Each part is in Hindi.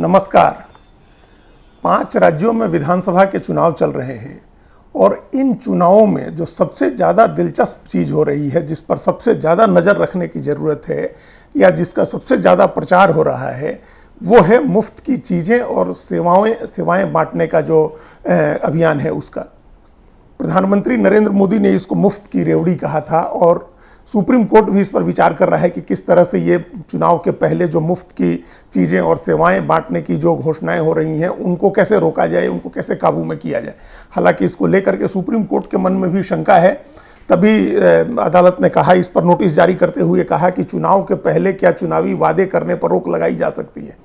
नमस्कार। 5 राज्यों में विधानसभा के चुनाव चल रहे हैं और इन चुनावों में जो सबसे ज़्यादा दिलचस्प चीज़ हो रही है, जिस पर सबसे ज़्यादा नज़र रखने की ज़रूरत है या जिसका सबसे ज़्यादा प्रचार हो रहा है, वो है मुफ्त की चीज़ें और सेवाएं बांटने का जो अभियान है उसका। प्रधानमंत्री नरेंद्र मोदी ने इसको मुफ्त की रेवड़ी कहा था और सुप्रीम कोर्ट भी इस पर विचार कर रहा है कि किस तरह से ये चुनाव के पहले जो मुफ्त की चीज़ें और सेवाएं बांटने की जो घोषणाएं हो रही हैं उनको कैसे रोका जाए, उनको कैसे काबू में किया जाए। हालांकि इसको लेकर के सुप्रीम कोर्ट के मन में भी शंका है। तभी अदालत ने कहा, इस पर नोटिस जारी करते हुए कहा कि चुनाव के पहले क्या चुनावी वादे करने पर रोक लगाई जा सकती है।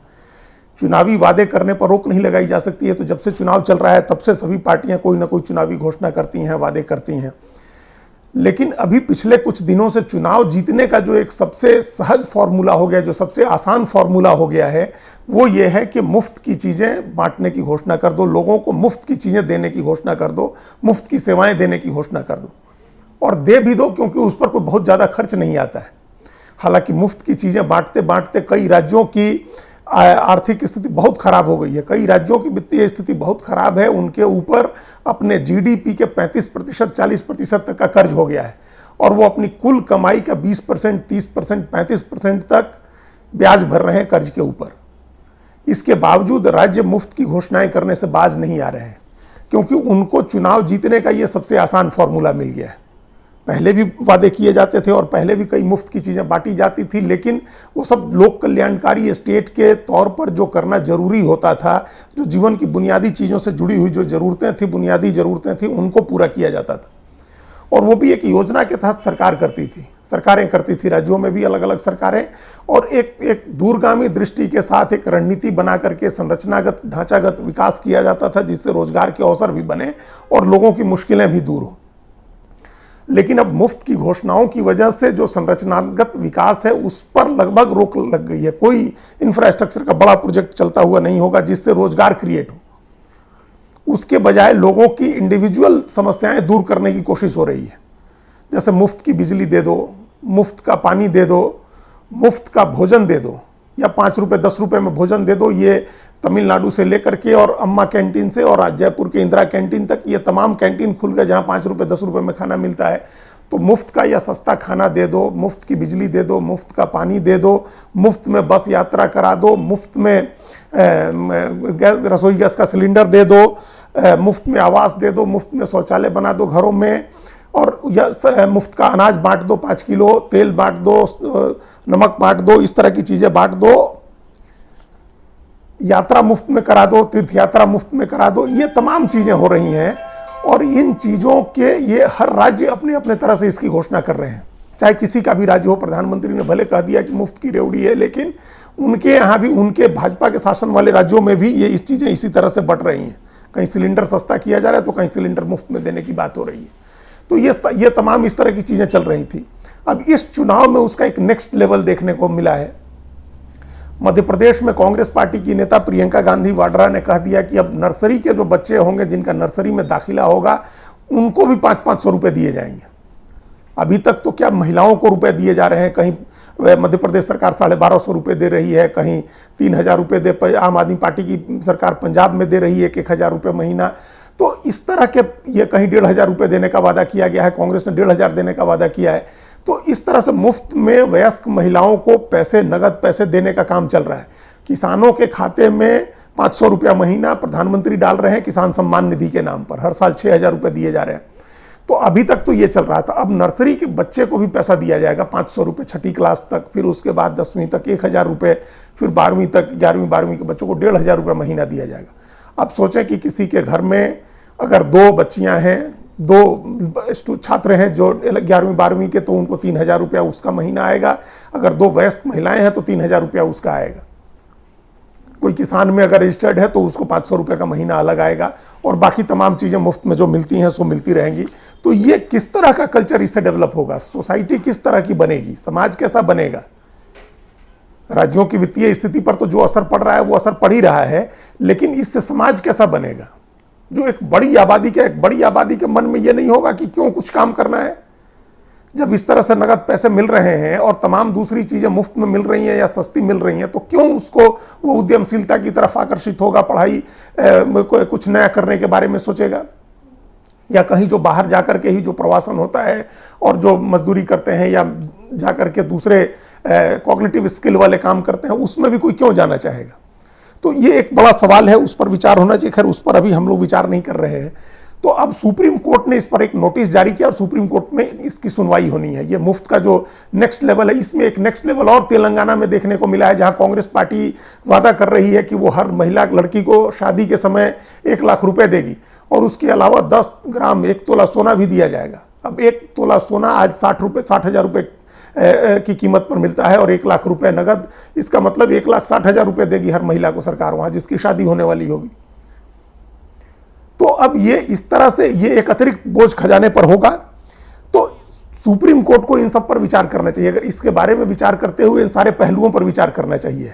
चुनावी वादे करने पर रोक नहीं लगाई जा सकती है। तो जब से चुनाव चल रहा है तब से सभी पार्टियां कोई ना कोई चुनावी घोषणा करती हैं, वादे करती हैं। लेकिन अभी पिछले कुछ दिनों से चुनाव जीतने का जो एक सबसे सहज फॉर्मूला हो गया, जो सबसे आसान फॉर्मूला हो गया है, वो ये है कि मुफ्त की चीज़ें बांटने की घोषणा कर दो, लोगों को मुफ्त की चीज़ें देने की घोषणा कर दो, मुफ्त की सेवाएं देने की घोषणा कर दो और दे भी दो, क्योंकि उस पर कोई बहुत ज़्यादा खर्च नहीं आता है। हालांकि मुफ्त की चीज़ें बांटते बांटते कई राज्यों की आर्थिक स्थिति बहुत खराब हो गई है। कई राज्योों की वित्तीय स्थिति बहुत खराब है। उनके ऊपर अपने जीडीपी के 35%, 40% तक का कर्ज हो गया है और वो अपनी कुल कमाई का 20%, 30%, 35% तक ब्याज भर रहे हैं कर्ज के ऊपर। इसके बावजूद राज्य मुफ्त की घोषणाएं करने से बाज नहीं आ रहे हैं, क्योंकि उनको चुनाव जीतने का ये सबसे आसान फॉर्मूला मिल गया है। पहले भी वादे किए जाते थे और पहले भी कई मुफ्त की चीज़ें बांटी जाती थी, लेकिन वो सब लोक कल्याणकारी स्टेट के तौर पर जो करना जरूरी होता था, जो जीवन की बुनियादी चीज़ों से जुड़ी हुई जो ज़रूरतें थी, बुनियादी ज़रूरतें थी, उनको पूरा किया जाता था। और वो भी एक योजना के तहत सरकारें करती थी, राज्यों में भी अलग अलग सरकारें, और एक दूरगामी दृष्टि के साथ एक रणनीति बना करके संरचनागत ढांचागत विकास किया जाता था, जिससे रोजगार के अवसर भी बने और लोगों की मुश्किलें भी दूर हो। लेकिन अब मुफ्त की घोषणाओं की वजह से जो संरचनागत विकास है उस पर लगभग रोक लग गई है। कोई इंफ्रास्ट्रक्चर का बड़ा प्रोजेक्ट चलता हुआ नहीं होगा जिससे रोजगार क्रिएट हो। उसके बजाय लोगों की इंडिविजुअल समस्याएं दूर करने की कोशिश हो रही है। जैसे मुफ्त की बिजली दे दो, मुफ्त का पानी दे दो, मुफ्त का भोजन दे दो, या 5 रुपये 10 रुपये में भोजन दे दो। ये तमिलनाडु से लेकर के और अम्मा कैंटीन से और आज जयपुर के इंदिरा कैंटीन तक ये तमाम कैंटीन खुल गए जहाँ 5 रुपये 10 रुपये में खाना मिलता है। तो मुफ्त का या सस्ता खाना दे दो, मुफ्त की बिजली दे दो, मुफ्त का पानी दे दो, मुफ्त में बस यात्रा करा दो, मुफ्त में रसोई गैस का सिलेंडर दे दो, मुफ्त में आवास दे दो, मुफ्त में शौचालय बना दो घरों में, और मुफ्त का अनाज बांट दो, 5 किलो तेल बांट दो, नमक बांट दो, इस तरह की चीज़ें बांट दो। यात्रा मुफ्त में करा दो, तीर्थ यात्रा मुफ्त में करा दो। ये तमाम चीज़ें हो रही हैं और इन चीज़ों के ये हर राज्य अपने अपने तरह से इसकी घोषणा कर रहे हैं। चाहे किसी का भी राज्य हो, प्रधानमंत्री ने भले कह दिया कि मुफ्त की रेवड़ी है, लेकिन उनके यहाँ भी, उनके भाजपा के शासन वाले राज्यों में भी ये इस चीज़ें इसी तरह से बट रही हैं। कहीं सिलेंडर सस्ता किया जा रहा है तो कहीं सिलेंडर मुफ्त में देने की बात हो रही है। तो ये तमाम इस तरह की चीज़ें चल रही थी। अब इस चुनाव में उसका एक नेक्स्ट लेवल देखने को मिला है। मध्य प्रदेश में कांग्रेस पार्टी की नेता प्रियंका गांधी वाड्रा ने कह दिया कि अब नर्सरी के जो बच्चे होंगे, जिनका नर्सरी में दाखिला होगा, उनको भी 500-500 रुपये दिए जाएंगे। अभी तक तो क्या महिलाओं को रुपए दिए जा रहे हैं, कहीं मध्य प्रदेश सरकार 1250 रुपये दे रही है, कहीं 3000 रुपये दे, आम आदमी पार्टी की सरकार पंजाब में दे रही है 1000 रुपये महीना। तो इस तरह के ये कहीं 1500 रुपये देने का वादा किया गया है, कांग्रेस ने 1500 देने का वादा किया है। तो इस तरह से मुफ्त में वयस्क महिलाओं को पैसे, नगद पैसे देने का काम चल रहा है। किसानों के खाते में 500 रुपया महीना प्रधानमंत्री डाल रहे हैं किसान सम्मान निधि के नाम पर, हर साल 6000 रुपये दिए जा रहे हैं। तो अभी तक तो ये चल रहा था। अब नर्सरी के बच्चे को भी पैसा दिया जाएगा, 500 रुपये, 6ठी क्लास तक, फिर उसके बाद 10वीं तक 1000 रुपये, फिर 12वीं तक, 11वीं 12वीं के बच्चों को 1500 रुपये महीना दिया जाएगा। अब सोचें कि किसी के घर में अगर 2 बच्चियाँ हैं, 2 छात्र हैं जो 11वीं 12वीं के, तो उनको 3000 रुपया उसका महीना आएगा। अगर 2 वयस्क महिलाएं हैं तो 3000 रुपया उसका आएगा। कोई किसान में अगर रजिस्टर्ड है तो उसको 500 रुपये का महीना अलग आएगा, और बाकी तमाम चीज़ें मुफ्त में जो मिलती हैं सो मिलती रहेंगी। तो ये किस तरह का कल्चर इससे डेवलप होगा, सोसाइटी किस तरह की बनेगी, समाज कैसा बनेगा। राज्यों की वित्तीय स्थिति पर तो जो असर पड़ रहा है वो असर पड़ ही रहा है, लेकिन इससे समाज कैसा बनेगा। जो एक बड़ी आबादी के मन में ये नहीं होगा कि क्यों कुछ काम करना है, जब इस तरह से नगद पैसे मिल रहे हैं और तमाम दूसरी चीज़ें मुफ्त में मिल रही हैं या सस्ती मिल रही हैं, तो क्यों उसको वो उद्यमशीलता की तरफ आकर्षित होगा, पढ़ाई कुछ नया करने के बारे में सोचेगा? या कहीं जो बाहर जाकर के ही जो प्रवासन होता है और जो मजदूरी करते हैं या जाकर के दूसरे कॉग्निटिव स्किल वाले काम करते हैं, उसमें भी कोई क्यों जाना चाहेगा? तो ये एक बड़ा सवाल है, उस पर विचार होना चाहिए। खैर, उस पर अभी हम लोग विचार नहीं कर रहे हैं। तो अब सुप्रीम कोर्ट ने इस पर एक नोटिस जारी किया और सुप्रीम कोर्ट में इसकी सुनवाई होनी है। ये मुफ्त का जो नेक्स्ट लेवल है, इसमें एक नेक्स्ट लेवल और तेलंगाना में देखने को मिला है, जहां कांग्रेस पार्टी वादा कर रही है कि वो हर महिला लड़की को शादी के समय 1 लाख रुपए देगी और उसके अलावा 10 ग्राम 1 तोला सोना भी दिया जाएगा। अब 1 तोला सोना आज 60,000 रुपये की कीमत पर मिलता है और 1 लाख रुपए नगद। इसका मतलब 1,60,000 रुपए देगी हर महिला को सरकार वहां जिसकी शादी होने वाली होगी। तो अब ये इस तरह से ये एक अतिरिक्त बोझ खजाने पर होगा। तो सुप्रीम कोर्ट को इन सब पर विचार करना चाहिए। अगर इसके बारे में विचार करते हुए इन सारे पहलुओं पर विचार करना चाहिए।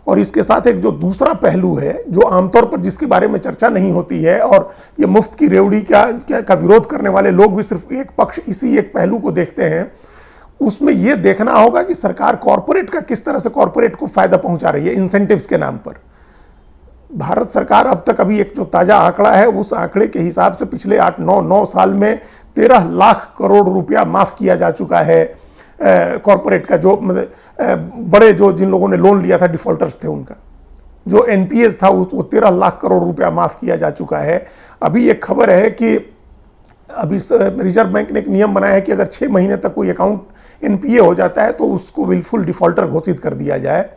और इसके साथ एक जो दूसरा पहलू है, जो आमतौर पर जिसके बारे में चर्चा नहीं होती है, और ये मुफ्त की रेवड़ी का विरोध करने वाले लोग भी सिर्फ एक पक्ष, इसी एक पहलू को देखते हैं। उसमें यह देखना होगा कि सरकार कॉरपोरेट का किस तरह से कॉरपोरेट को फायदा पहुंचा रही है इंसेंटिव्स के नाम पर। भारत सरकार अब तक, अभी एक जो ताजा आंकड़ा है, उस आंकड़े के हिसाब से पिछले 8-9 साल में 13 लाख करोड़ रुपया माफ किया जा चुका है कॉरपोरेट का, जो बड़े जो जिन लोगों ने लोन लिया था, डिफॉल्टर्स थे, उनका जो एनपीएस था वो 13 लाख करोड़ रुपया माफ किया जा चुका है। अभी एक खबर है कि अभी रिजर्व बैंक ने एक नियम बनाया है कि अगर 6 महीने तक कोई अकाउंट एनपीए हो जाता है तो उसको विलफुल डिफॉल्टर घोषित कर दिया जाए।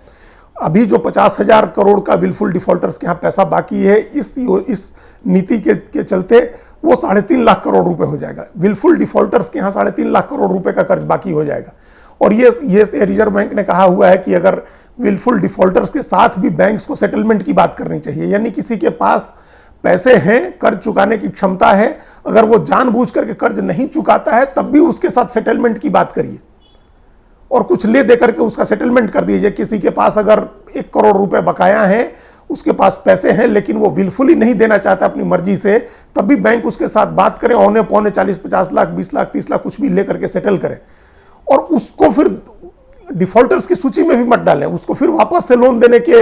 अभी जो 50,000 करोड़ का विलफुल डिफॉल्टर्स के यहाँ पैसा बाकी है, इस नीति के चलते वो 3.5 लाख करोड़ रुपए हो जाएगा। विलफुल डिफॉल्टर्स के यहाँ 3.5 लाख करोड़ रुपए का कर्ज बाकी हो जाएगा। और ये रिजर्व बैंक ने कहा हुआ है कि अगर विलफुल डिफॉल्टर्स के साथ भी बैंक्स को सेटलमेंट की बात करनी चाहिए, यानी किसी के पास पैसे हैं, कर्ज चुकाने की क्षमता है, अगर वो जानबूझ करके कर्ज नहीं चुकाता है तब भी उसके साथ सेटलमेंट की बात करिए और कुछ ले दे करके उसका सेटलमेंट कर दीजिए। किसी के पास अगर 1 करोड़ रुपए बकाया है, उसके पास पैसे हैं लेकिन वो विलफुली नहीं देना चाहता अपनी मर्जी से, तब भी बैंक उसके साथ बात करें, औने पौने 40-50 लाख, 20 लाख, 30 लाख कुछ भी लेकर के सेटल करें और उसको फिर डिफॉल्टर्स की सूची में भी मत डालें। उसको फिर वापस से लोन देने की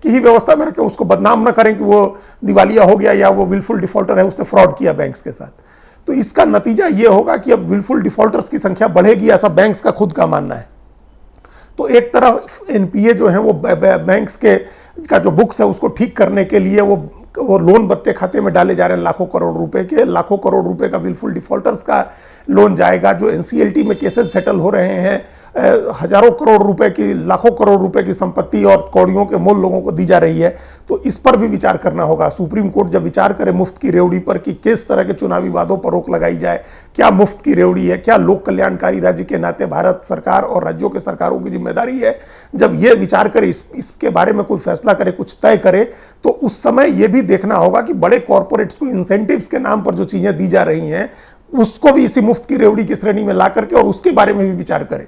ही व्यवस्था में रखें। उसको बदनाम ना करें कि वो दिवालिया हो गया या वो विलफुल डिफॉल्टर है, उसने फ्रॉड किया बैंक्स के साथ। तो इसका नतीजा ये होगा कि अब विलफुल डिफॉल्टर्स की संख्या बढ़ेगी, ऐसा बैंक्स का खुद का मानना है। तो एक तरफ एनपीए जो है वो बैंक्स का जो बुक्स है उसको ठीक करने के लिए वो लोन बट्टे खाते में डाले जा रहे हैं लाखों करोड़ रुपए के। लाखों करोड़ रुपए का विलफुल डिफॉल्टर्स का लोन जाएगा। जो एनसीएलटी में केसेस सेटल हो रहे हैं, हजारों करोड़ रुपए की, लाखों करोड़ रुपए की संपत्ति और कौड़ियों के मोल लोगों को दी जा रही है। तो इस पर भी विचार करना होगा। सुप्रीम कोर्ट जब विचार करे मुफ्त की रेवड़ी पर कि किस तरह के चुनावी वादों पर रोक लगाई जाए, क्या मुफ्त की रेवड़ी है, क्या लोक कल्याणकारी राज्य के नाते भारत सरकार और राज्यों के सरकारों की जिम्मेदारी है, जब ये विचार करे, इसके बारे में कोई फैसला करे, कुछ तय करे, तो उस समय यह भी देखना होगा कि बड़े कॉरपोरेट्स को इंसेंटिव्स के नाम पर जो चीजें दी जा रही हैं उसको भी इसी मुफ्त की रेवड़ी की श्रेणी में ला करके और उसके बारे में भी विचार करें।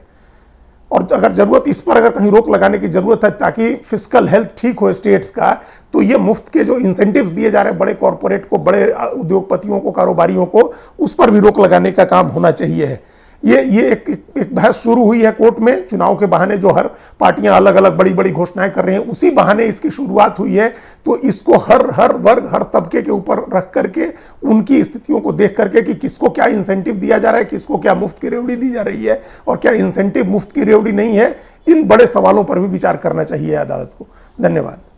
और अगर जरूरत, इस पर अगर कहीं रोक लगाने की जरूरत है ताकि फिस्कल हेल्थ ठीक हो स्टेट्स का, तो ये मुफ्त के जो इंसेंटिव्स दिए जा रहे हैं बड़े कॉरपोरेट को, बड़े उद्योगपतियों को, कारोबारियों को, उस पर भी रोक लगाने का काम होना चाहिए। ये एक बहस शुरू हुई है कोर्ट में चुनाव के बहाने, जो हर पार्टियां अलग अलग बड़ी बड़ी घोषणाएं कर रही हैं, उसी बहाने इसकी शुरुआत हुई है। तो इसको हर वर्ग, हर तबके के ऊपर रख करके, उनकी स्थितियों को देख करके कि किसको क्या इंसेंटिव दिया जा रहा है, किसको क्या मुफ्त की रेवड़ी दी जा रही है और क्या इंसेंटिव मुफ्त की रेवड़ी नहीं है, इन बड़े सवालों पर भी विचार करना चाहिए अदालत को। धन्यवाद।